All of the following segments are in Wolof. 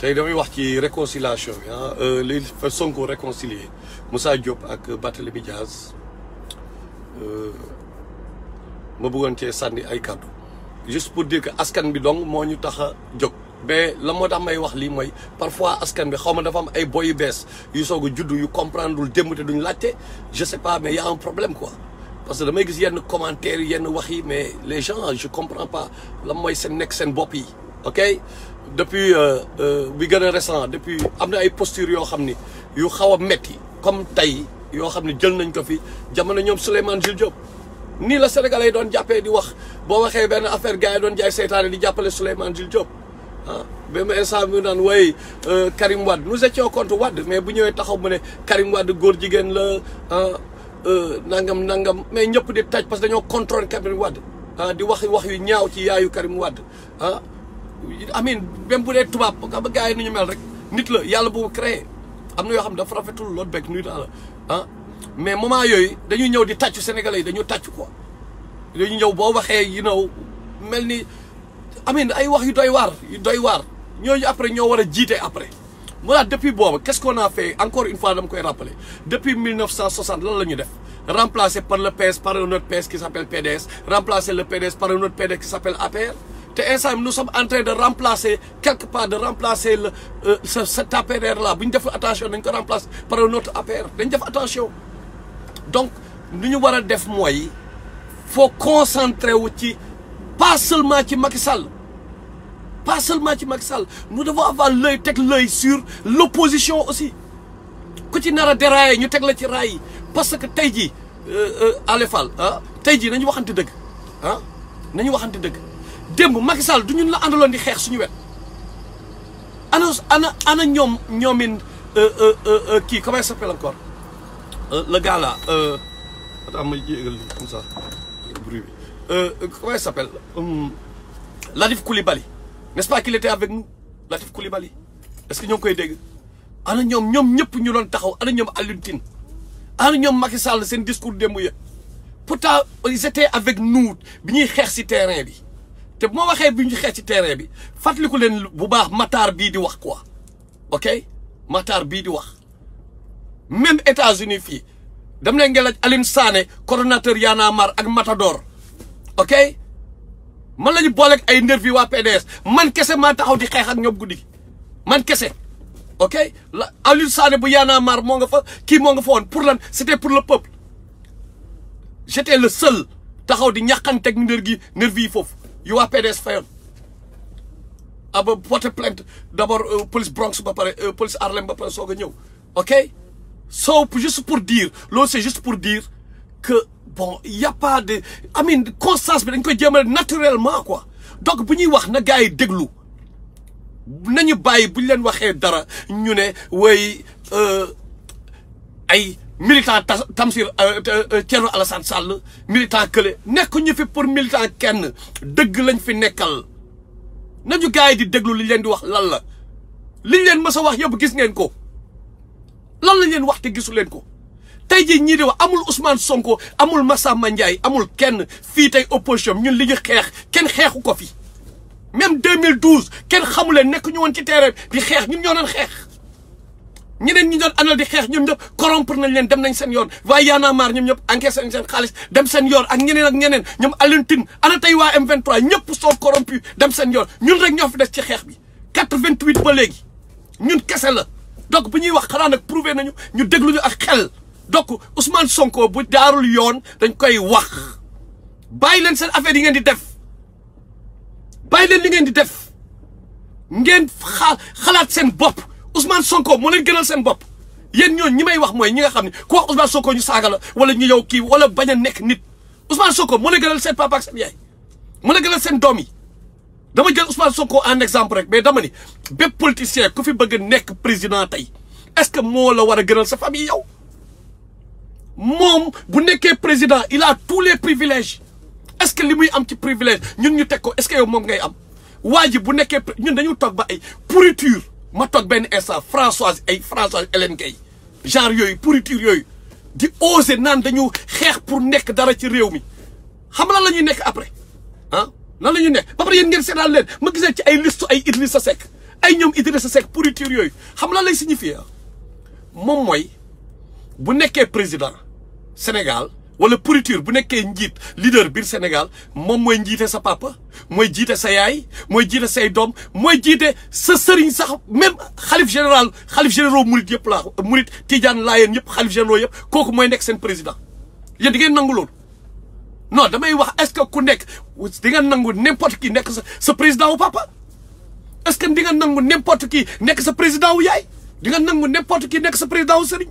tey damay wax ci réconciliation bi ah li fa Sonko réconcilier Moussa Diop ak Barthélémy Diaz ma bëggoon cee sànni ay kàddu juste pour dire que askan bi donc moo ñu tax a jóg. mais la moo tax may wax lii mooy parfois askan bi xaw ma dafa am ay boy yu bees yu soog a juddu yu comprendre lul démb te duñ laajte je sais pas mais y a un problème quoi. parce que damay gis yenn commentaires yi yenn wax yi mais les gens je comprends pas la mooy seen nekk seen bopp yi ok. depuis bi gën a récent depuis am na ay postures yoo xam ni yu xaw a metti comme tey yoo xam ne jël nañ ko fi jamono ñoom Souleymane Jules Diop nii la Sénégalais yi doon jàppee di wax boo waxee benn affaire gars yi doon jaay seytaane di jàppale Souleymane Jules Diop ah même instant bi naan way Karim Wade nous étions contre Wade mais bu ñëwee taxaw mu ne Karim Wade góor jigéen la nangam mais ñëpp di taj parce que dañoo contrôler Karim Wade di wax yu ñaaw ci yaayu Karim Wade amin même bu dee tubaab xam nga gars yi ni ñu mel rek nit la yàlla bu créé am na yoo xam ne dafa rafetul loolu bekk nuy daa la mais moment yooyu dañuy ñëw di tàccu Sénégalais yi dañu tàccu quoi dañuy ñëw boo waxee mel ni amin ay wax yu doy waar ñooñu après ñoo war a jiite après voilà depuis boobu qu'est-ce qu'on a fait encore une fois dama koy rappeler depuis 1960 lan la ñu def remplacé par le PS par un autre PS qui s'appelle PDS remplacé le PDS par un autre PDS qui s'appelle APR te instant nous sommes en train de remplacer quelque part de remplacer cet APR là bu ñu def attention dañ ko remplacer par un autre APR dañ def attention donc lu ñu war a def mooy faut concentrer wu ci pas seulement ci Macky Sall nous devons avoir l'œil sur l'opposition aussi ku ci nar a dérailler ñu teg la ci raay yi parce que tey jii Alé Fall tey jii nañu waxante dëgg nañu waxante dëgg démb Macky Sall du ñun la àndaloon di xeex suñu wet ana ñoomin kii comment il s'appelle encore le gars là attends ma jégal comme ça bruit bi comment il s'appelle Latif Coulibaly n'est-ce pas qu'il était avec nous Latif Coulibaly est-ce que ñoo ngi koy dégg ana ñoom ñëpp ñu doon taxaw ana ñoom Alioune Tine ana ñoom Macky Sall seen discours démb ya pourtant ils étaient avec nous bi ñuy xeex ci terrain bi te bu ma waxee bi ñu xeex ci terrain bi fàttaliku leen bu baax Matar bii di wax quoi ok Matar bii di wax même États-Unis fii dem leen ngeen laaj Alioune Sané coordonnateur Y'en a marre ak Matador ok man la ñu booleeg ay nervi waa PDS man kese maa taxaw di xeex ak ñoom guddi gi man kese ok la Alioune Sané bu Y'en a marre moo nga fa kii moo nga fa woon pour lan c'était pour le peuple j'étais le seul taxaw di ñàkkanteeg nervi yi foofu yu waa PDS fayoon aba porter plainte d'abord police Bronx ba pare police Harlem ba pare soog a ñëw ok so juste pour dire loolu c'est juste pour dire que bon y a pas de constance bi dañ koy jéemal naturellement quoi donc bu ñuy wax na gars yi déglu nañu bàyyi bu ñu leen waxee dara ñu ne way ay militant Tamsir Thierno Alassane Sall militant kële nekk ñu fi pour militant kenn dëgg lañ fi nekkal nañu gars yi di déglu li leen di wax lan la liñ leen mës a wax yëpp gis ngeen ko lan lañ leen wax te gisu leen ko tey jii ñii di wax amul Ousmane Sonko amul Massamba Ndiaye amul kenn fii tey opposition ñun li ñu xeex kenn xeexu ko fi même 2012 kenn xamu leen nekk ñu woon ci terrain di xeex ñun ñoo doon xeex ñeneen ñi doon àndal di xeex ñoom ñëpp corrompre nañ leen dem nañ seen yoon waaye Y'en a marre ñoom ñëpp encaissé nañ seen xaalis dem seen yoon ak ñeneen ñoom Alioune Tine ana tey waa M23 ñëpp sont corrompus dem seen yoon ñun rek ñoo fi des ci xeex bi 88 ba léegi ñun kese la donc bu ñuy wax xanaa nag prouvé nañu ñu déglu ñu ak xel donc Ousmane Sonko bu jaarul yoon dañ koy wax bàyyi leen seen affaire yi ngeen di def bàyyi leen li ngeen di def ngeen xalaat seen bopp Ousmane Sonko moo leen gënal seen bopp yéen ñooñu ñi may wax mooy ñi nga xam ne ku wax Ousmane Sonko ñu saaga la wala ñu yow kii wala bañ a nekk nit Ousmane Sonko moo leen gënal seen papa ak seen yaay moo leen gënal seen doom yi dama jël Ousmane Sonko en exemple rek mais dama ni bépp politicien ku fi bëgg a nekk président tey est-ce que moo la war a gënal sa famille yow moom bu nekkee président il a tous les privilèges est-ce que li muy am ci privilège ñun ñu teg ko est-ce que yow moom ngay am waa ji bu nekkee ñun dañu toog ba ay pourriture ma toog benn instant Françoise Hélène Gueye genre yooyu pourriture yooyu di oser naan dañu xeex pour nekk dara ci réew mi xam lan la ñuy nekk après lan la ñuy nekk ba pare yéen ngeen seetaan leen ma gisee ci ay liste ay Idrissa Seck ay ñoom Idrissa Seck pourriture yooyu xam la lay signifier moom mooy bu nekkee président Sénégal wala pourriture bu nekkee njiit leader biir Sénégal moom mooy njiite sa papa mooy jiite sa yaay mooy jiite say doom mooy jiite sa sëriñ sax même xalif généraux murit yëpp laa murit Tijaan Laayeen yëpp xalif généraux yëpp kooku mooy nekk seen président yéen di ngeen nangu loolu non damay wax est-ce que ku nekk di nga nangu n'importe qui nekk sa président wu papa est-ce que di nga nangu n'importe qui nekk sa président wu yaay di nga nangu n'importe qui nekk sa président wu sëriñ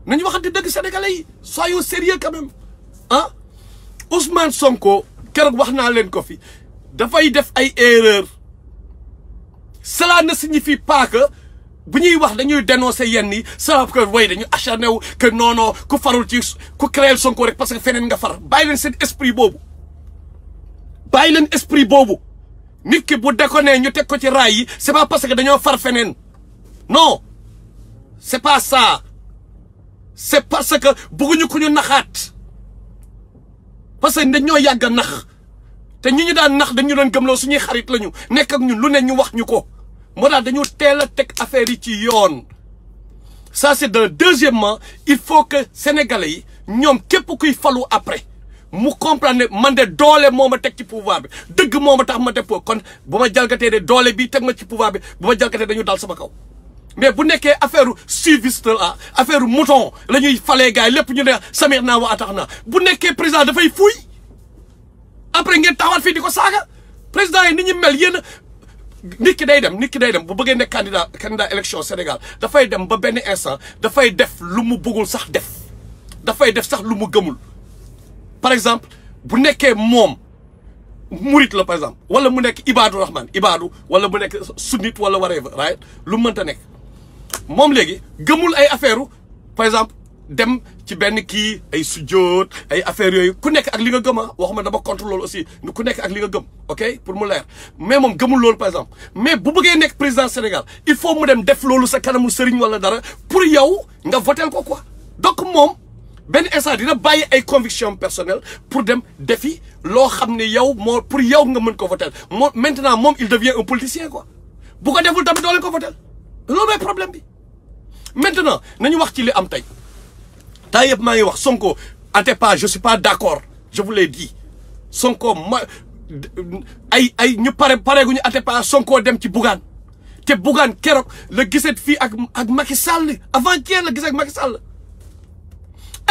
nañu waxante dëgg sénégalais yi soyons sérieux quand même ah Ousmane Sonko keroog wax naa leen ko fi dafay def ay erreurs cela ne signifie pas que bu ñuy wax dañuy dénoncer yenn yi ça que way dañu acharné wu que non ku farul ci ku créer Sonko rek parce que feneen nga far bàyyi leen seen esprit boobu bàyyi leen esprit boobu nit ki bu déconné ñu teg ko ci raay yi c'est pas parce que dañoo far feneen non c'est pas ça c'est parce que bëgguñu ko ñu naxaat parce que dañoo yàgg a nax te ñu daan nax dañu doon gëmloo suñuy xarit lañu nekk ak ñun lu ne ñu wax ñu ko moo tax dañu teel a teg affaire yi ci yoon ça c'est de deuxièmement il faut que sénégalais yi ñoom képp kuy falu après mu comprendre ne man de doole moo ma teg ci pouvoir bi dëgg moo ma tax ma def kon bu ma jalgatee de doole bi teg ma ci pouvoir bi bu ma jalgatee dañu dal sama kaw mais bu nekkee affaire suiviste la affaire mouton la ñuy falee gars yi lépp ñu ne samir naa wa atax naa bu nekkee président dafay fuuy après ngeen taxawaat fii di ko saaga président yi ni ñu mel yéen nit ki day dem bu bëggee nekk candidat élection Sénégal dafay dem ba benn instant dafay def lu mu bëggul sax def dafay def sax lu mu gëmul par exemple bu nekkee moom murit la par exemple wala mu nekk Ibadu Rahman wala mu nekk sunnite wala whatever right lu mënta nekk moom léegi gëmul ay affaire par exemple dem ci benn kii ay sujjoot ay affaires yooyu ku nekk ak li nga gëm waxuma dama contre loolu aussi ku nekk ak li nga gëm ok pour mu leer mais moom gëmul loolu par exemple mais bu bëggee nekk président Sénégal il faut mu dem def loolu sa kanamu sëriñ wala dara pour yow nga votel ko quoi donc moom benn instant dina bàyyi ay conviction personnelle pour dem defi loo xam ne yow moo pour yow nga mën ko votel moom maintenant moom il devient un politicien quoi bu ko deful tamit doo leen ko votel loolu mooy problème bi maintenant nañu wax ci li am tey taa yëpp maa ngi wax Sonko Atepa je suis pas d'accord je vous l'ai dit Sonko ma ay ñu pareeguñu Atepa Sonko dem ci Bougane te Bougane keroog la giseet fii ak Macky Sall avant-hier la gisee ak Macky Sall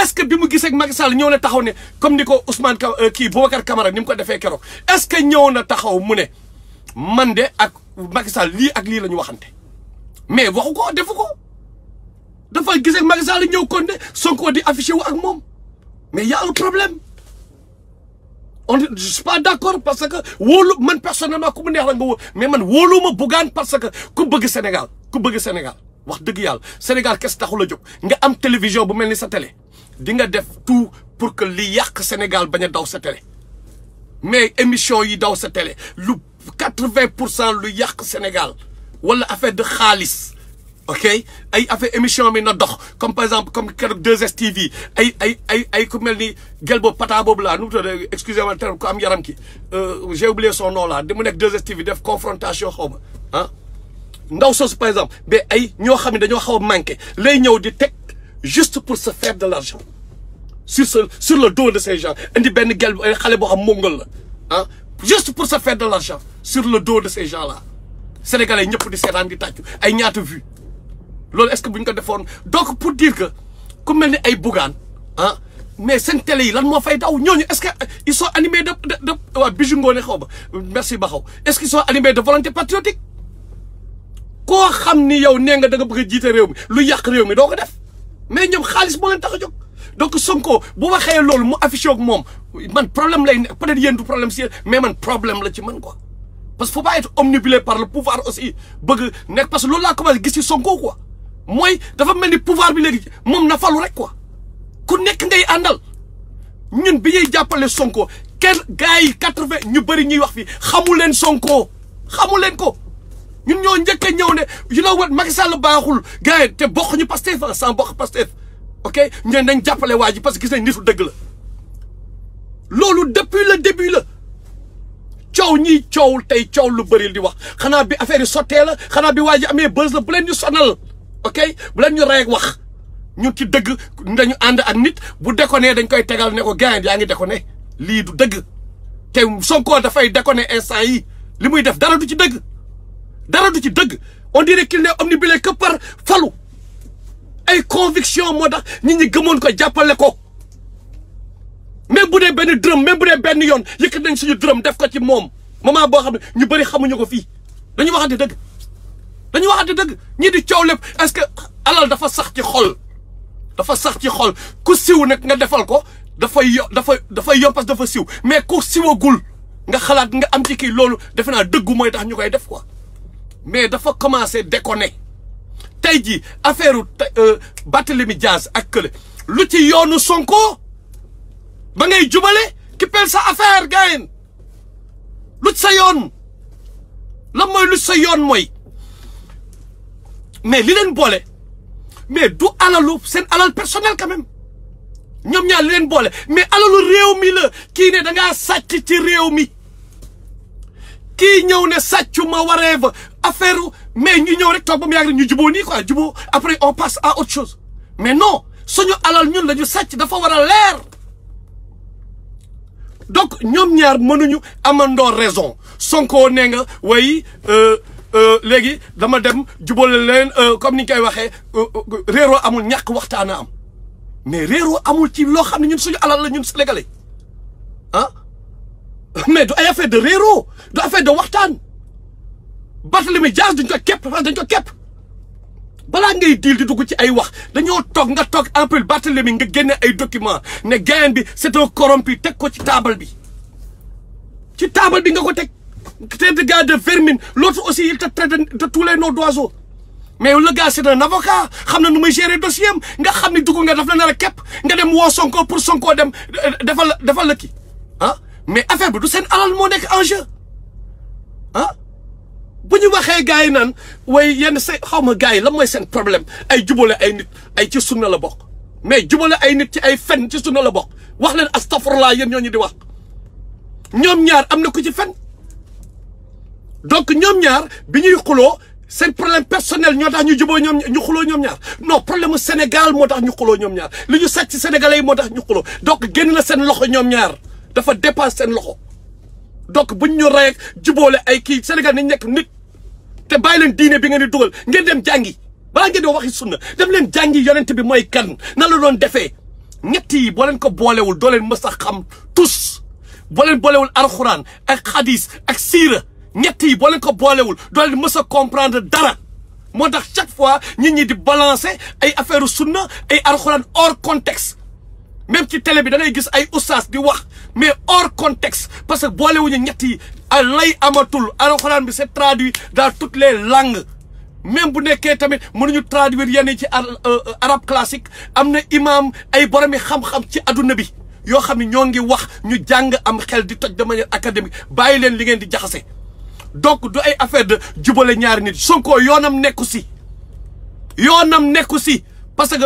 est-ce que bi mu gisee ak Macky Sall ñëw na taxaw ne comme ni ko Ousmane Boubacar Camara ni mu ko defee keroog est-ce que ñëw na taxaw mu ne man de ak Macky Sall lii ak lii la ñu waxante mais waxu ko defu ko dafa gisee ak Macky Sall ñëw kon ne Sonko di affiché wu ak moom mais y a un problème je suis pas d'accord parce que wóolu man personnellement ku mu neex la nga wóolu mais man wóoluwuma Bougane parce que ku bëgg Sénégal wax dëgg yàlla Sénégal kes taxul a jóg nga am télévision bu mel ni sa télé di nga def tout pour que li yàq Sénégal bañ a daw sa télé mais émission yi daw sa télé lu 80% lu yàq Sénégal wala affaire de xaalis ok ay affaire émission bi na dox comme par exemple comme keroog 2STV ay ku mel ni gel boobu pata boobu laa nu mu tudd excusez-moi terme ku am yaram ki j'ai oublié son nom là di mu nekk 2STV def confrontation xaw ma ah ndaw soosu par exemple mais ay ñoo xam ne dañoo xaw a manqué lay ñëw di teg juste pour se faire de l'argent sur le dos de ces gens indi benn gel xale boo xam mongol la ah juste pour se faire de l'argent sur le dos de ces gens là sénégalais ñëpp di seetaan di tàccu ay ñaata vues loolu est-ce que bu ñu ko defoon donc pour dire que ku mel ni ay Bougane ah mais seen télé yi lan moo fay daw ñooñu est-ce que ils sont animés de waa Bijou Ngoné xaw ma merci Bakhaw est-ce qu'ils sont animés de volonté patriotique koo xam ni yow nee nga da nga bëgg a jiite réew mi lu yàq réew mi doo ko def mais ñoom xaalis moo leen tax a jóg donc Sonko bu waxee loolu mu affiché ak moom man problème lay nekk peut-être yéen du problème si mais man problème la ci man quoi parce que faut pas être omnibulé par le pouvoir aussi bëgg nekk parce que loolu laa commencé gis ci Sonko quoi mooy dafa mel ni pouvoir bi léegi moom na falu rek quoi ku nekk ngay àndal ñun bi ñuy jàppale Sonko kenn gars yi 80 ñu bëri ñuy wax fii xamu leen Sonko xamu leen ko ñun ñoo njëkk a ñëw ne you know what Macky Sall baaxul gars yi te bokk ñu Pastef sans bokk Pastef ok ñu nañ jàppale waa ji parce que gis nañ nitu dëgg la loolu depuis le début la coow ñiy coowul tey coow lu bëri di wax xanaa bi affaire yi sottee la xanaa bi waa ji amee buzz la bu leen ñu sonal ok bu leen ñu rey wax ñun ci dëgg dañu ànd ak nit bu déconné dañ koy tegal ne ko gain yaa ngi déconné lii du dëgg te Sonko dafay déconné instant yi li muy def dara du ci dëgg dara du ci dëgg on dirait qu'il n'est omnibulé que par falu ay conviction moo tax nit ñi gëmoon ko jàppale ko même bu dee benn dërëm même bu dee benn yoon yëkkat nañ suñu dërëm def ko ci moom moment boo xam ne ñu bëri xamuñu ko fii dañu waxante dëgg dañu waxante dëgg ñii di coow lépp est-ce que alal dafa sax ci xol dafa sax ci xol ku siw nag nga defal ko dafay yom parce que dafa siw mais ku siwagul nga xalaat nga am ci kii loolu defe naa dëggu mooy tax ñu koy def quoi mais dafa commencé déconner tey jii affaire Barthélémy Dias ak kële lu ci yoonu Sonko ba ngay jubale ki pel sa affaire gayen lu ci sa yoon la mooy lu ci sa yoon mooy mais li leen boole mais du alalu seen alal personnel quand même ñoom ñaar li leen boole mais alalu réew mi la kii ne da ngaa sàcc ci réew mi kii ñëw ne sàccu ma waree fa affaire mais ñu ñëw rek toog ba mu yàgg rek ñu juboo nii quoi juboo après on passe à autre chose mais non suñu alal ñun la ñu sàcc dafa war a leer donc ñoom ñaar mënuñu amandoo raison Sonko nee nga way léegi dama dem jubale leen comme ni ñu koy waxee réeroo amul ñàkk waxtaana am mais réeroo amul ci loo xam ne ñun suñu alal la ñun sénégalais ah mais du ay affaire de réeroo du affaire de waxtaan Barthélémy Dias duñ ko képp dañ ko képp balaa ngay diil di dugg ci ay wax dañoo toog nga toog en plus Barthélémy nga génne ay documents ne gain bi c'est un corrompu teg ko ci table bi nga ko teg traite de gars de vermine l'autre aussi il te traite de tous les noms d'oiseaux mais le gars c'est un avocat xam na nu muy gérer dossier am nga xam ni dugg nga daf la nar a képp nga dem woo Sonko pour Sonko dem defal la kii ah mais affaire bi du seen alal moo nekk en jeu ah bu ñu waxee gars yi naan way yenn say xaw ma gars yi lan mooy seen problème ay jubale ay nit ay ci sunna la bokk mais jubale ay nit ci ay fen ci sunna la bokk wax leen astafurlaa yéen ñooñu di wax ñoom ñaar am na ku ci fen donc ñoom ñaar bi ñuy xuloo seen problème personnel ñoo tax ñu juboo ñoom ñu xuloo ñoom ñaar non problème mu Sénégal moo tax ñu xuloo ñoom ñaar li ñu sàcc sénégalais yi moo tax ñu xuloo donc génn na seen loxo ñoom ñaar dafa dépasse seen loxo donc buñ ñu rey ak juboole ay kii Sénégal nañ nekk nit te bàyyi leen diine bi ngeen di dugal ngeen dem jàngi balaa ngeen di waxi sunna dem leen jàngi yonent bi mooy kan na la doon defee ñett yi boo leen ko boolewul doo leen mës a xam tous boo leen boolewul alxuraan ak xadis ak siira ñett yi boo leen ko boolewul doo leen mës a comprendre dara moo tax chaque fois nit ñi di balancer ay affaire sunna ay alxuraan hors contexte même ci télé bi da ngay gis ay oustaz di wax mais hors contexte parce que boolewuñu ñett yi lay amatul alxuraan bi c'est traduit dans toutes les langues même bu nekkee tamit mënuñu traduire yenn ci arabe classique am na imam ay boromi xam-xam ci adduna bi yoo xam ne ñoo ngi wax ñu jàng am xel di toj de manière académique bàyyi leen li ngeen di jaxase donc du ay affaire de jubale ñaari nit Sonko yoonam nekku si parce que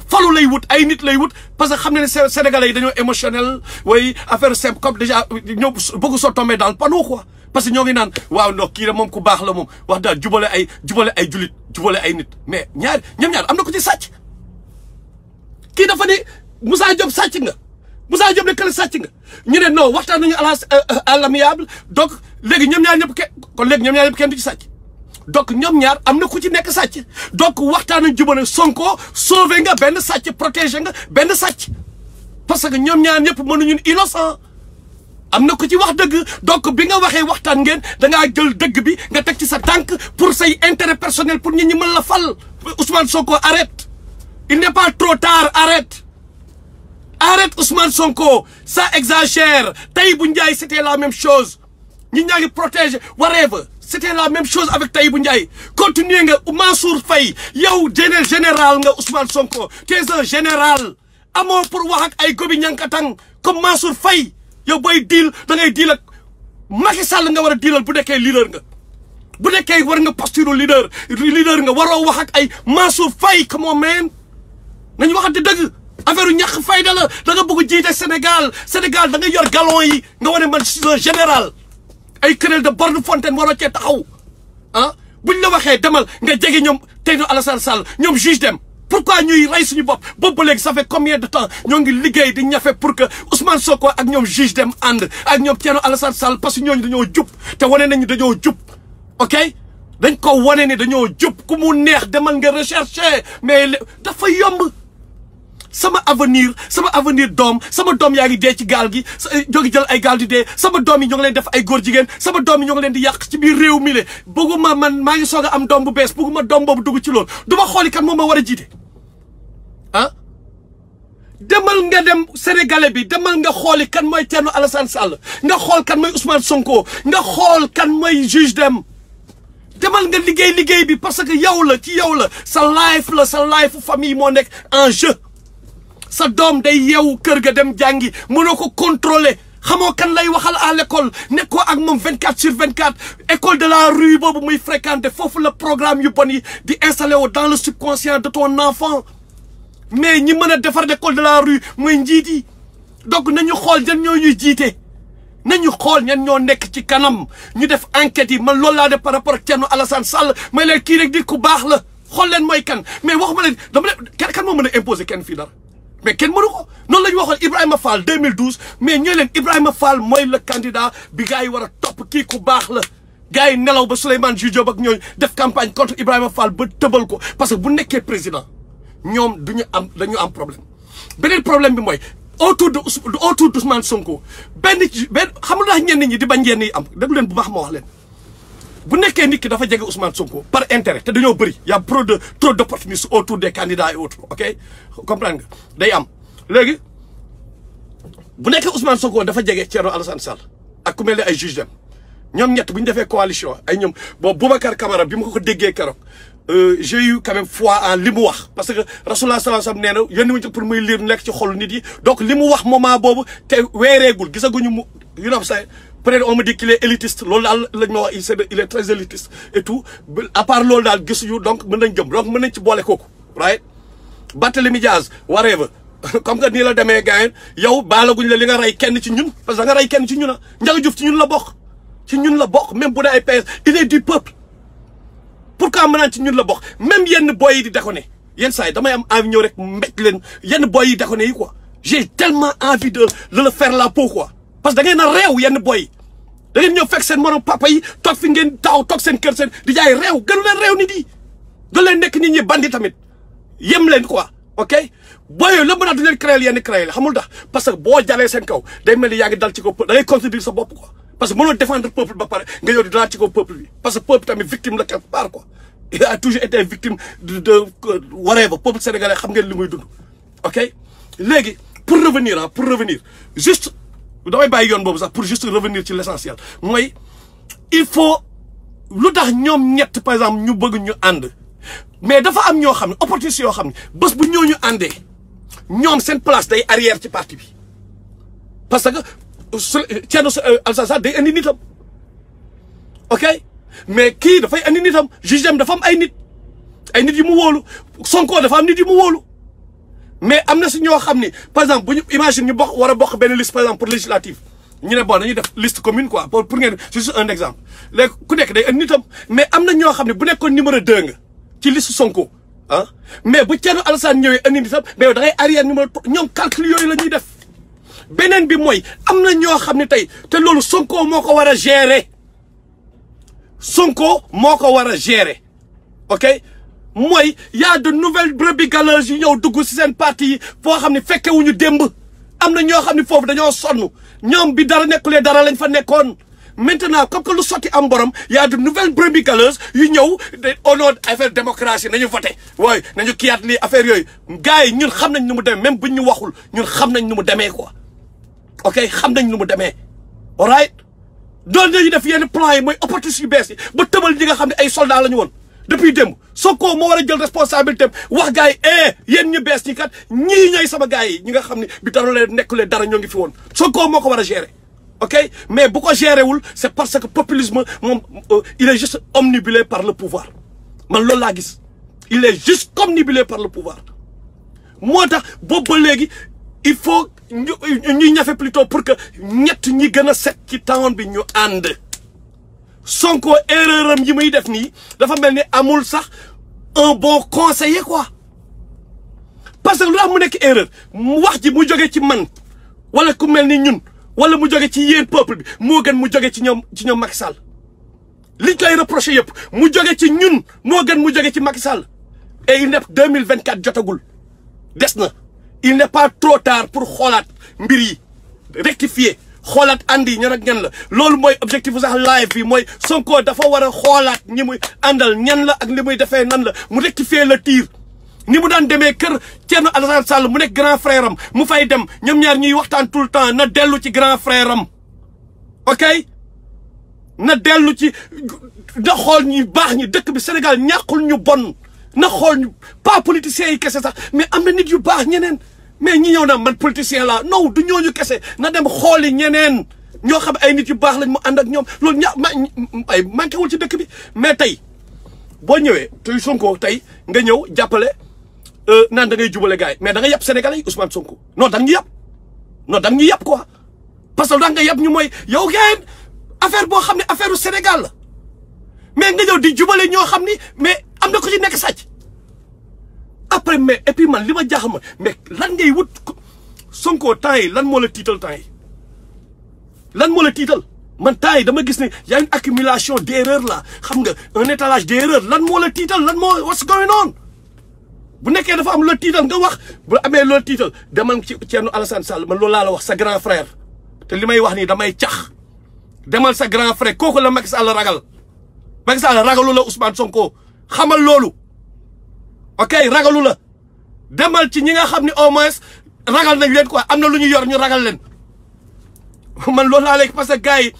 falu lay wut ay nit lay wut parce que xam ne Sénégalais yi dañoo émotionnel way affaire simple comme déjà ñoo bëgg soo tombé dans le panneau quoi parce que ñoo ngi naan waaw ndox kii la moom ku baax la moom wax daal jubale ay julit jubale ay nit mais ñoom ñaar am na ko ci sàcc kii dafa ne Moussa Diop sàcc nga Moussa Diop ne kële sàcc nga ñu ne non waxtaan nañu à l'amiable donc léegi ñoom ñaar ñëpp kenn du ci sàcc donc ñoom ñaar am na ku ci nekk sàcc donc waxtaan nañ jubale Sonko sauvé nga benn sàcc protégé nga benn sàcc parce que ñoom ñaar ñëpp mënuñu innocent am na ku ci wax dëgg donc bi nga waxee waxtaan ngeen da ngaa jël dëgg bi nga teg ci sa tànk pour say intérêt personnel pour nit ñi mën la fal Ousmane Sonko arrête il n'est pas trop tard arrête Ousmane Sonko ça exagère Tahibou Ndiaye c'était la même chose ñi ñaa ngi protéger whatever c'était la même chose avec Tahibou Ndiaye continuer nga Mansour Faye yow général nga Ousmane Sonko tu es un général amoo pour wax ak ay gobi ñankatang comme Mansour Faye yow booy deal da ngay deal ak Macky Sall nga war a dealal bu nekkee leader nga bu nekkee war nga posture leader nga waroo wax ak ay Mansour Faye come on man nañu waxante dëgg affaire ñàkk fayda la da nga bëgg jiite Sénégal da nga yor galon yi nga wane man je suis un général ay querelle de borne fontaine waroo cee taxaw ah buñ la waxee demal nga jege ñoom Thierno Alassane Sall ñoom juge dem pourquoi ñuy rey suñu bopp boobu ba léegi ça fait combien de temps ñoo ngi liggéey di ñafe pour que Ousmane Sonko ak ñoom juge dem ànd ak ñoom Thierno Alassane Sall parce que ñooñu dañoo jub te wane nañu dañoo jub ok dañ ko wane ne dañoo jub ku mu neex demal nga rechercher mais dafa yomb sama avenir doom sama doom yaa ngi dee ci gaal gi ñoo ngi jël ay gaal di dee sama doom yi ñoo ngi leen def ay góor jigéen sama doom yi ñoo ngi leen di yàq ci biir réew mi le bëgguma man maa ngi soog a am doom bu bees bëgguma doom boobu dugg ci loolu du ma xooli kan moom ma war a jiite ah demal nga dem sénégalais bi demal nga xooli kan mooy Thierno Alassane Sall nga xool kan mooy Ousmane Sonko nga xool kan mooy juge dem demal nga liggéey bi parce que yow la ci yow la sa life famille moo nekk en jeu sa doom day yeewu kër ga dem jàngi mënoo ko contrôler xamoo kan lay waxal à l'école nekkoo ak moom 24/24 école de la rue boobu muy fréquenter foofu la programme yu bon yi di installé wu dans le subconscient de ton enfant mais ñi mën a defar l'école de la rue mooy njiit yi donc nañu xool ñan ñoo ñuy jiite nañu xool ñan ñoo nekk ci kanam ñu def enquête yi man loolu laa def par rapport ak Thierno Alassane Sall may leen kii rek di ku baax la xool leen mooy kan mais waxuma leen dama ne kan moo mën a imposer kenn fii dara mais kenn mënu ko noonu la ñu waxoon Ibrahima Fall 2012 mais ñooy leen Ibrahima Fall mooy le candidat bi gars yi war a topp kii ku baax la gars yi nelaw ba Souleymane Jules Diop ak ñooñu def campagne contre Ibrahima Fall ba tëbal ko parce que bu nekkee président ñoom dañu am problème beneen problème bi mooy autour d'Ousmane Sonko benn xam nga ndax ñenn ñi di bañ yenn yi am déglu leen bu baax ma wax leen bu nekkee nit ki dafa jege Ousmane Sonko par intérêt te dañoo bëri y a trop d'opportunistes autour des candidats et autres ok comprendre nga day am léegi bu nekkee Ousmane Sonko dafa jege Thierno Alassane Sall ak ku mel ne ay juge dem ñoom ñett bu ñu defee coalition ay ñoom boobu Boubacar Camara bi ma ko déggee keroog j'ai eu quand même foi en li mu wax parce que Rasulullah sallallahu alayhi wasallam nee na yónni wuñ pour muy lire nekk ci xolu nit yi donc li mu wax moment boobu te weereegul gisaguñu mu you know say peut-être on me dit qu'il est élitiste loolu daal lañ ma wax il est très élitiste et tout à part loolu daal gisuñu donc mën nañ gëm donc mën nañ ci boole kooku right Barthélémy Diaz whatever comme que nii la demee gars yow baalaguñ la li nga rey kenn ci ñun parce que nga rey kenn ci ñun Ndiaga Diouf ci ñun la bokk même bu dee ay PS il est du peuple pourquoi ma naan ci ñun la bokk même yenn boy yi di déconner yenn saa yi damay am envie ñëw rek mbéj leen yenn boy yi déconner yi quoi j'ai tellement envie de le faire la peau quoi parce que da ngeen a réew yenn boy yi da ngeen ñëw fekk seen morom papa yi toog fi ngeen taw toog seen kër seen di jaay réew gënu leen réew nit yi gënu leen nekk nit ñi bandi tamit yem leen quoi ok boy yooyu la mën a du leen créer yenn créer la xamul tax parce que boo jalee seen kaw day mel ni yaa ngi dal ci kaw da ngay contredire sa bopp quoi parce que mënoo défendre peuple ba pare nga yow di dalaat ci kaw peuple bi parce que peuple tamit victime la quelque part quoi il a toujours été victime de whatever peuple sénégalais xam ngeen li muy dund ok léegi pour revenir juste damay bàyyi yoon boobu sax pour juste revenir ci l'essentiel mooy il faut lu tax ñoom ñett par exemple ñu bëgg ñu ànd mais dafa am ñoo xam ne opportunité yoo xam ne bés bu ñooñu àndee ñoom seen place day arrière ci parti bi parce que Thierno Alassane Sall day indi nitam ok mais kii dafay andi nitam juge dem dafa am ay nit yu mu wóolu Sonko dafa am nit yu mu wóolu mais am na si ñoo xam ni par exemple bu ñu imagine ñu bokk war a bokk benn liste par exemple pour législative ñu ne bon dañuy def liste commune quoi pour ngeen juste un exemple léegi ku nekk day andi nitam mais am na ñoo xam ne bu nekkoon numéro 2 nga ci liste Sonko ah mais bu Thierno Alassane ñëwee andi nitam mais yow da ngay arrière numéro 3 ñoom calcul yooyu la ñuy def beneen bi mooy am na ñoo xam ne tey te loolu Sonko moo ko war a gérer Sonko moo ko war a gérer ok mooy y a de nouvelles brebis galeuses yu ñëw dugg ci seen parti yi foo xam ne fekkewuñu démb am na ñoo xam ne foofu dañoo sonn ñoom bi dara nekkulee dara lañ fa nekkoon maintenant comme que lu sotti am borom y a de nouvelles brebis galeuses yu ñëw au nom affaire démocratie nañu voté waaye nañu kiyaat lii affaire yooyu gars yi ñun xam nañ nu mu demee même buñ ñu waxul ñun xam nañ nu mu demee quoi ok xam nañ nu mu demee all right doon nañu def yenn plan yi mooy opportunité yu bees yi ba tëbal ñi nga xam ne ay soldats la ñu woon depuis démb Sonko moo war a jël responsabilité wax gars yi yéen ñu bees ñi kat ñii ñooy sama gars yi ñi nga xam ne bi dara leen nekkulee dara ñoo ngi fi woon Sonko moo ko war a gérer ok mais bu ko gérer wul c'est parce que populisme moom il est juste omnibulé par le pouvoir man loolu laa gis il est juste omnibulé par le pouvoir moo tax boobu ba léegi il faut ñuy ñafe plutôt pour que ñett ñi gën a set ci town bi ñu ànd Sonko erreur am yi muy def nii dafa mel ni amul sax un bon conseiller quoi parce que lu tax mu nekk erreur wax ji mu jóge ci man wala ku mel ni ñun wala mu jóge ci yéen peuple bi moo gën mu jóge ci ñoom Macky Sall liñ koy reproché yëpp mu jóge ci ñun moo gën mu jóge ci Macky Sall et il n'est 2024 jotagul des na il n'est pas trop tard pour xoolaat mbir yi rectifier xoolaat andi ñan ak ñan la loolu mooy objectif sax live bi mooy Sonko dafa war a xoolaat ñi muy àndal ñan la ak li muy defee nan la mu rectifier le tir ni mu daan demee kër Thierno Alassane Sall mu nekk grand frère am mu fay dem ñoom ñaar ñuy waxtaan tout le temps na dellu ci grand frère am ok na dellu ci na xool ñi baax ñi dëkk bi Sénégal ñàkkul ñu bon na xool ñu pas politiciens yi kese sax mais am na nit yu baax ñeneen mais ñi ñëw na man politicien la non du ñooñu kese na dem xooli ñeneen ñoo xam ay nit yu baax lañ mu ànd ak ñoom loolu ay manqué wul ci dëkk bi mais tey boo ñëwee tey Sonko tey nga ñëw jàppale naan da ngay jubale gars yi mais da nga yàpp Sénégalais yi Ousmane Sonko non da nga ñu yàpp non da nga ñu yàpp quoi parce que da nga yàpp ñu mooy yow ngeen affaire boo xam ne affaire u Sénégal la mais nga ñëw di jubale ñoo xam ni mais am na ko ci nekk sàcc après mais et puis man li ma jaaxal ma mais lan ngay wut Sonko temps yi lan moo la tiital temps yi lan moo la tiital man temps yi dama gis ne y a une accumulation d'erreurs là xam nga un étalage d'erreurs lan moo la tiital lan moo what's going on bu nekkee dafa am loo tiital nga wax bu amee loo tiital demal ci Thierno Alassane Sall man loolu laa la wax sa grand frère te li may wax nii damay cax demal sa grand frère kooku la Macky Sall ragal Macky Sall ragalu la Ousmane Sonko xamal loolu ok ragalu la demal ci ñi nga xam ne au moins ragal nañ leen quoi am na lu ñu yor ñu ragal leen man loolu laa léegi parce que gars yi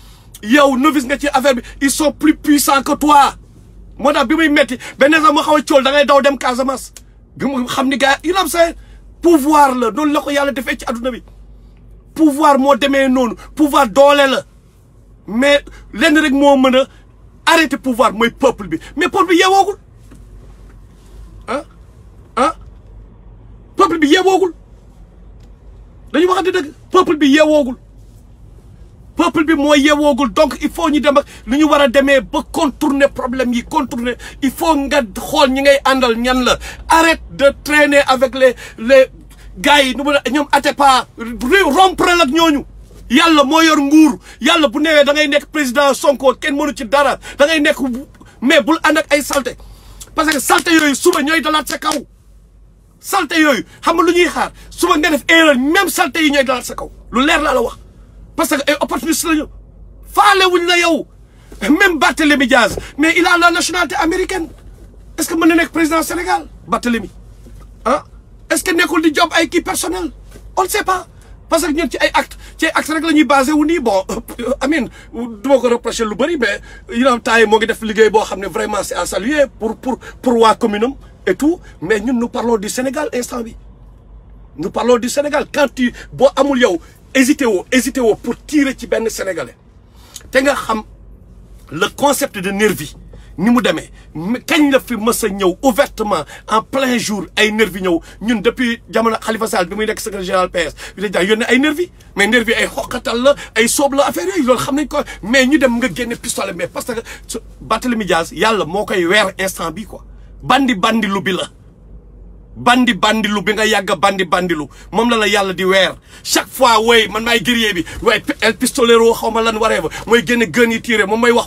yow novice nga ci affaire bi ils sont plus puissants que toi moo tax bi muy metti benn sax mu xaw a cool da ngay daw dem Casamance bi mu xam ni gars yi il am sa pouvoir la noonu la ko yàlla defee ci adduna bi pouvoir moo demee noonu pouvoir doole la mais lenn rek moo mën a arrêter pouvoir mooy peuple bi mais peuple bi yeewoogul peuple bi yeewoogul dañu waxante dëgg peuple bi yeewoogul peuple bi mooy yeewoogul donc il faut ñu dem ak lu ñu war a demee ba contourner problème yi contourner il faut nga xool ñi ngay àndal ñan la arrête de traîner avec les gars yi nu mu ñoom Atepa rompre ak ñooñu yàlla moo yor nguur yàlla bu newee da ngay nekk président Sonko kenn mënu ci dara da ngay nekk mais bul ànd ak ay salte parce que salte yooyu suba ñooy dalaat sa kaw salte yooyu xam nga lu ñuy xaar suba nga def erreur même salte yi ñooy dalaat sa kaw lu leer laa la wax parce que ay opportuniste lañu faale wuñ la yow même Barthélémy Diaz mais il a la nationalité américaine est-ce que mën na nekk président Sénégal Barthélémy est-ce que nekkul di job ay kii personnel on ne sait pas parce que ñun ci ay acte rek la ñuy basé wu nii bon amin du ma ko reprocher lu bëri mais temps yi moo ngi def liggéey boo xam ne vraiment c'est à saluer pour waa commune am et tout mais ñun nous parlons du Sénégal instant bi nous parlons du Sénégal quand tu boo amul yow hésité woo pour tirer ci benn Sénégalais te nga xam le concept de nervi ni mu demee kañ la fi mës a ñëw ouvertement en plein jour ay nervi ñëw ñun depuis jamono Khalifa Sall bi muy nekk secrétaire général PS bi dañ daan yónnee ay nervi mais nervi ay xoqatal la ay soob la affaire yooyu loolu xam nañ ko mais ñu dem nga génne pistolet mais parce que Barthélémy Diaz yàlla moo koy weer instant bi quoi bandilu bi la bandilu bi nga yàgg bandilu moom la yàlla di weer chaque fois wooy man maay guerrier bi waaye el pistolero xaw ma lan waree ba mooy génne gën yi tiré moom mooy wax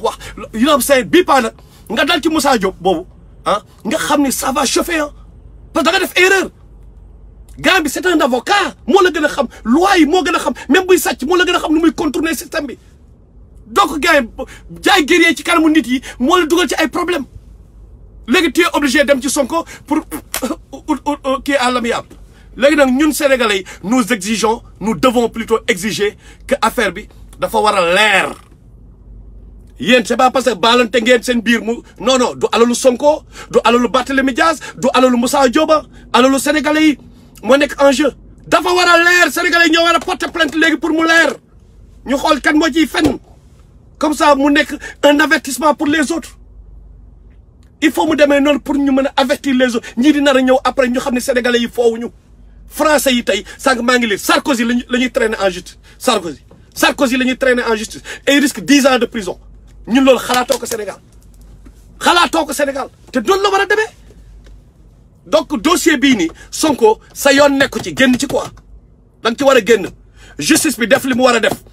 you know say bii paa nag nga dal ci Moussa Diop boobu nga xam ni ça va chauffer parce que da nga def erreur gars bi c'est un avocat moo la gën a xam loi yi moo gën a xam même buy sàcc moo la gën a xam nu muy contourner système bi donc gars yi jaay guerrier ci kanamu nit yi moo la dugal ci ay problème léegi tu es obligé dem ci Sonko pour kii à l'amiable léegi nag ñun Sénégalais yi nous devons plutôt exiger que affaire bi dafa war a leer yéen c'est pas parce que baalante ngeen seen biir mu non du alalu Sonko du alalu Barthélémy Diaz du alalu Moussa Diop alalu Sénégalais yi moo nekk en jeu dafa war a leer Sénégalais yi ñoo war a porter plainte léegi pour mu leer ñu xool kan moo ciy fenn comme ça mu nekk un avertissement pour les autres il faut mu demee noonu pour ñu mën a avertir les autres ñii di nar a ñëw après ñu xam ne Sénégalais yi foowuñu français yi tey sànq maa ngi lire Sarkozy la ñuy traîner en justice Sarkozy la ñuy traîner en justice et il risque 10 ans de prison ñun loolu xalaatoo ko Sénégal xalaatoo ko Sénégal te doon la war a demee donc dossier bii nii Sonko sa yoon nekku ci génn ci quoi da nga ci war a génn justice bi def li mu war a def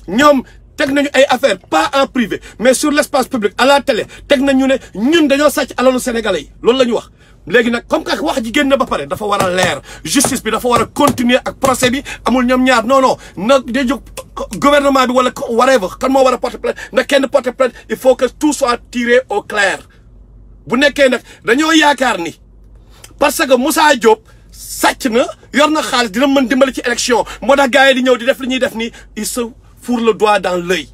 ñoom teg nañu ay affaires pas en privé mais sur l'espace public à la télé teg nañu ne ñun dañoo sàcc alalu sénégalais yi loolu la ñu wax. léegi nag comme que wax ji génn na ba pare dafa war a leer justice bi dafa war a continuer ak procès bi amul ñoom ñaar non non na day jóg gouvernement bi wala whatever kan moo war a porter plainte na kenn porter plainte il faut que tout soit tiré au clair bu nekkee nag dañoo yaakaar ni parce que Moussa Diop sàcc na yor na xaalis dina mën dimbali ci élection moo tax gars yi di ñëw di def li ñuy def nii il se fourre le doigt dans l'œil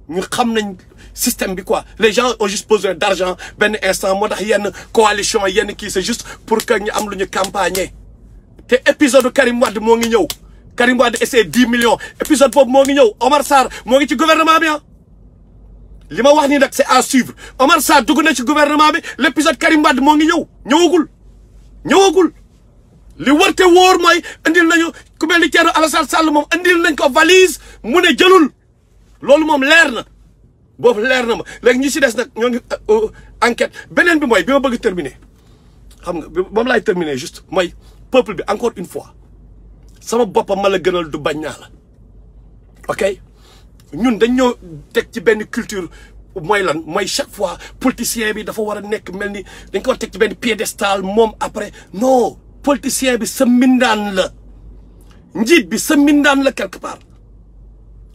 ñu xam nañ système bi quoi les gens ont juste besoin d'argent benn instant moo tax yenn coalition yenn kii c'est juste pour que ñu am lu ñu campagner te épisode Karim Wade moo ngi ñëw Karim Wade et ses 10 millions épisode boobu moo ngi ñëw Omar Sarr moo ngi ci gouvernement bi ah li ma wax nii nag c'est à suivre Omar Sarr dugg na ci gouvernement bi l'épisode Karim Wade moo ngi ñëwagul li wërte wóor mooy andil nañu ku mel ni Thierno Alassane Sall moom andil nañ ko valise mu ne jëlul loolu moom leer na boobu leer na ma léegi ñi si des nag ñoo ngi enquête beneen bi mooy bi ma bëgg terminer xam nga moom laay terminer juste mooy peuple bi encore une fois sama boppam ma la gënal du bañ naa la ok ñun dañ ñoo teg ci benn culture mooy lan mooy chaque fois politicien bi dafa war a nekk mel ni dañ ko war a teg ci benn piédestal moom après non politicien bi sa mbindaan la njiit bi sa mbindaan la quelque part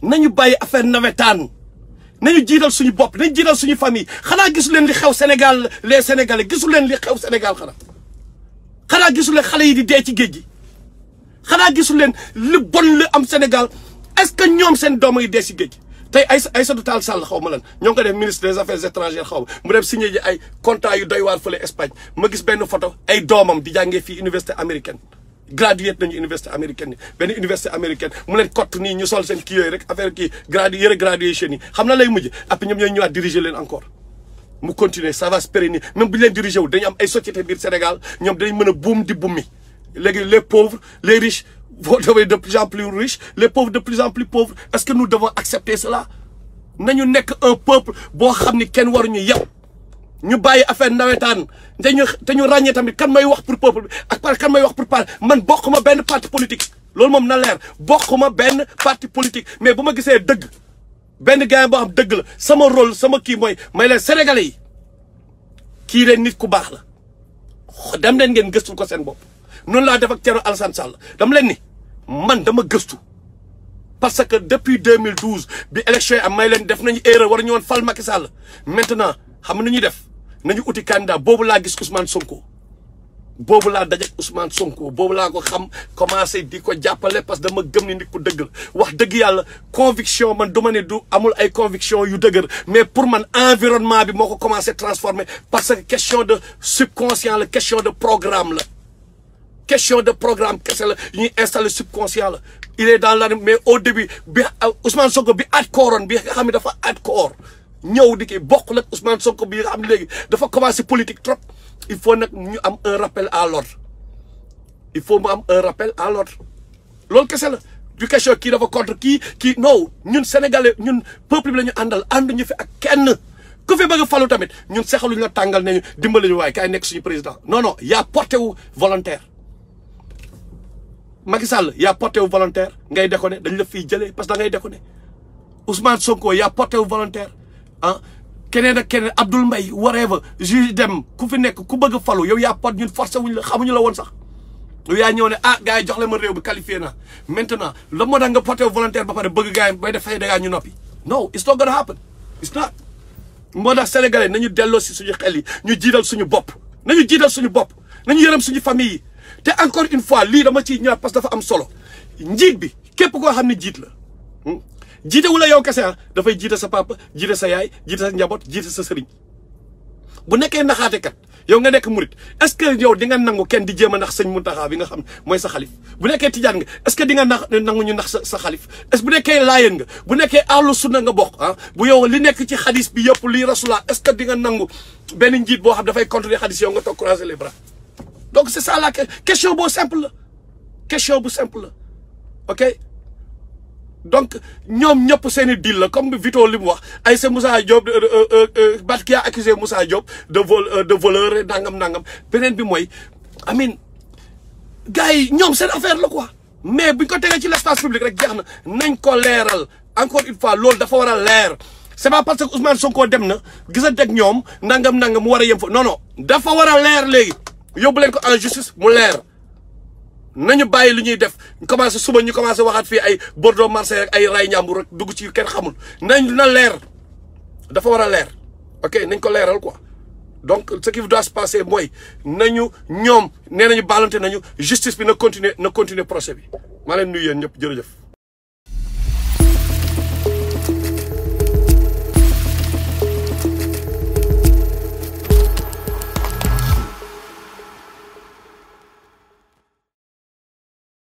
nañu bàyyi affaire nawetaan nañu jiital suñu bopp nañu jiital suñu famille xanaa gisu leen li xew Sénégal les Sénégalais gisu leen li xew Sénégal xanaa gisu leen xale yi di dee ci géej gi xanaa gisu leen li bon li am Sénégal est-ce que ñoom seen doom yi dee ci géej gi tey Aïssatou Tall Sall xaw ma lan ñoo ngi ko def ministre des affaires étrangères xaw ma mu dem signé ji ay contrat yu doy waar fële Espagne ma gis benn photo ay doomam di jàngee fii université américaine graduate nañu université américaine yi benn université américaine mu leen kott nii ñu sol seen kii yooyu rek affaire kii yëre graduation yi xam na lay mujj après ñoom ñooy ñëwaat diriger leen encore mu continuer ça va se pérenniser même bu ñu leen diriger wu dañu am ay société biir Sénégal ñoom dañ mën a buum di bummi léegi les pauvres les riches vont devenir de plus en plus riches les pauvres de plus en plus pauvres est-ce que nous devons accepter cela nañu nekk un peuple boo xam ni kenn waruñu yàpp ñu bàyyi affaire nawetaan te ñu ràññee tamit kan may wax pour peuple bi ak par kan may wax pour parti man bokkuma benn parti politique loolu moom na leer bokkuma benn parti politique mais bu ma gisee dëgg benn gars boo xam dëgg la sama rôle sama kii mooy may leen sénégalais yi kii leen nit ku baax la dem leen ngeen gëstul ko seen bopp noonu laa def ak Thierno Alassane Sall dama leen ni man dama gëstu parce que depuis 2012 bi élection yi am may leen def nañu erreur war ñu woon fal Macky Sall maintenant xam nañu def nañu uti candidat boobu laa gis Ousmane Sonko boobu laa dajek Ousmane Sonko boobu laa ko xam commencé di ko jàppale parce que dama gëm ni nit ku dëgg la wax dëgg yàlla conviction man du ma ne du amul ay conviction yu dëgër mais pour man environnement bi moo ko commencé transformer parce que question de subconscient la question de programme la question de programme kese la ñuy installer subconscient la il est dans l'anime mais au début bi Ousmane Sonko bi hardcore bi nga xam ne dafa hardcore ñëw di ki bokk nag Ousmane Sonko bi nga xam ne léegi dafa commencé politique trop il faut nag ñu am un rappel à l'ordre il faut mu am un rappel à l'ordre loolu kese la du question kii dafa contre kii non ñun sénégalais ñun peuple bi la ñu àndal ànduñu fi ak kenn ku fi bëgg a falu tamit ñun sexaluñu la tàngal nañu dimbali ñu waaye kaay nekk suñu président non non yaa porté wu volontaire Macky Sall yaa porté wu volontaire ngay déconné dañ la fiy jëlee parce que da ngay déconné Ousmane Sonko yaa porté wu volontaire ah keneen ak keneen Abdoul Mbaye whatever juge dem ku fi nekk ku bëgg a falu yow yaa porté ñun forcé wuñ la xamuñu la woon sax yow yaa ñëw ne ah gars yi jox la ma réew bi qualifié na maintenant la moo tax nga porté wu volontaire ba pare bëgg gars yi bay def fay da ñu noppi no it's not gonna happen it's not moo tax sénégalais nañu delloo si suñu xel yi ñu jiital suñu bopp nañu yërëm suñu famille yi te encore une fois lii dama ciy ñëwaat parce que dafa am solo njiit bi képp koo xam ne jiit la jiite wu la yow kese dafay jiite sa papa jiite sa yaay jiite sa njaboot jiite sa sëriñ bu nekkee naxaate kat yow nga nekk murit est-ce que yow di nga nangu kenn di jéem a nax sëñ Muntaxa bi nga xam mooy sa xalif bu nekkee tijaan nga est-ce que di nga nangu ñu nax sa xalif est-ce bu nekkee laayeen nga bu nekkee ahlu sunna nga bokk bu yow li nekk ci xadis bi yëpp lii rasulullah est-ce que di nga nangu benn njiit boo xam dafay contrer xadis yow nga toog croiser les bras donc c'est ça la question bu simple la ok donc ñoom ñëpp seen i deal la comme Vito li mu wax ay c'est Moussa Diop Bat qui a accusé Moussa Diop de voleur nangam beneen bi mooy amin gars yi ñoom seen affaire la quoi mais buñ ko tegee ci l'espace public rek jeex na nañ ko leeral encore une fois loolu dafa war a leer c'est pas parce que Ousmane Sonko dem na gisanteeg ñoom nangam mu war a yem fa non non dafa war a leer léegi yóbbu leen ko en justice mu leer nañu bàyyi lu ñuy def commencé suba ñu commencé waxaat fii ay Bordeaux Marseille ak ay ray ñàmbur rek dugg ci kenn xamul na leer dafa war a leer ok nañ ko leeral quoi donc ce qui doit se passer mooy nañu ñoom nee nañu baalante nañu justice bi na continuer procès bi maa leen nuyu yéen ñëpp jërëjëf